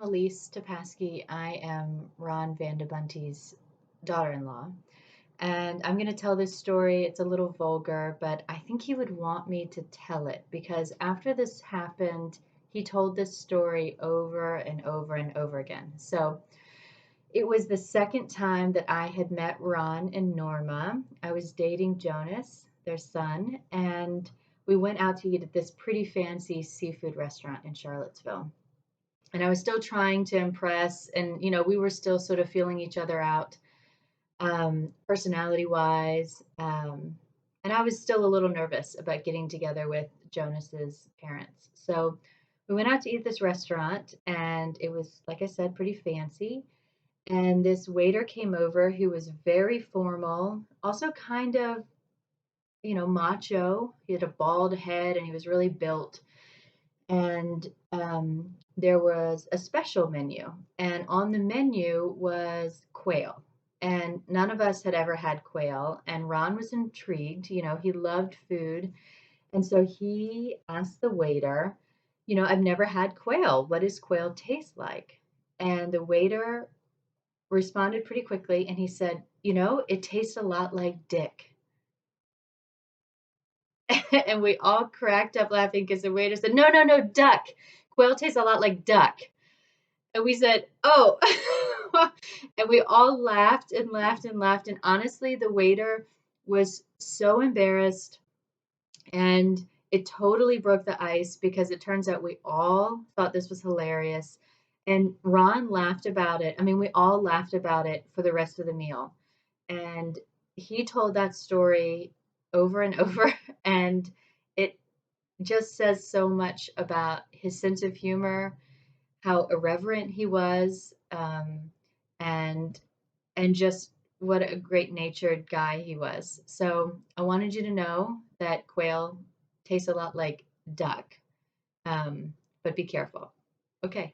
Elise Topaski. I am Ron Vandebunty's daughter-in-law, and I'm going to tell this story. It's a little vulgar, but I think he would want me to tell it because after this happened, he told this story over and over and over again. So it was the second time that I had met Ron and Norma. I was dating Jonas, their son, and we went out to eat at this pretty fancy seafood restaurant in Charlottesville. And I was still trying to impress, and we were still sort of feeling each other out, personality wise. And I was still a little nervous about getting together with Jonas's parents. So we went out to eat at this restaurant, and it was, like I said, pretty fancy. And this waiter came over who was very formal, also kind of, macho. He had a bald head and he was really built. And there was a special menu, and on the menu was quail. And none of us had ever had quail, and Ron was intrigued. He loved food, and so he asked the waiter, I've never had quail. What does quail taste like? And the waiter responded pretty quickly, and he said, it tastes a lot like dick. And we all cracked up laughing because the waiter said, no, no, no, duck. Quail tastes a lot like duck. And we said, oh. And we all laughed and laughed and laughed. And honestly, the waiter was so embarrassed. And it totally broke the ice because it turns out we all thought this was hilarious. And Ron laughed about it. I mean, we all laughed about it for the rest of the meal. And he told that story over and over. And it just says so much about his sense of humor, how irreverent he was, and just what a great natured guy he was. So I wanted you to know that quail tastes a lot like duck, but be careful. Okay.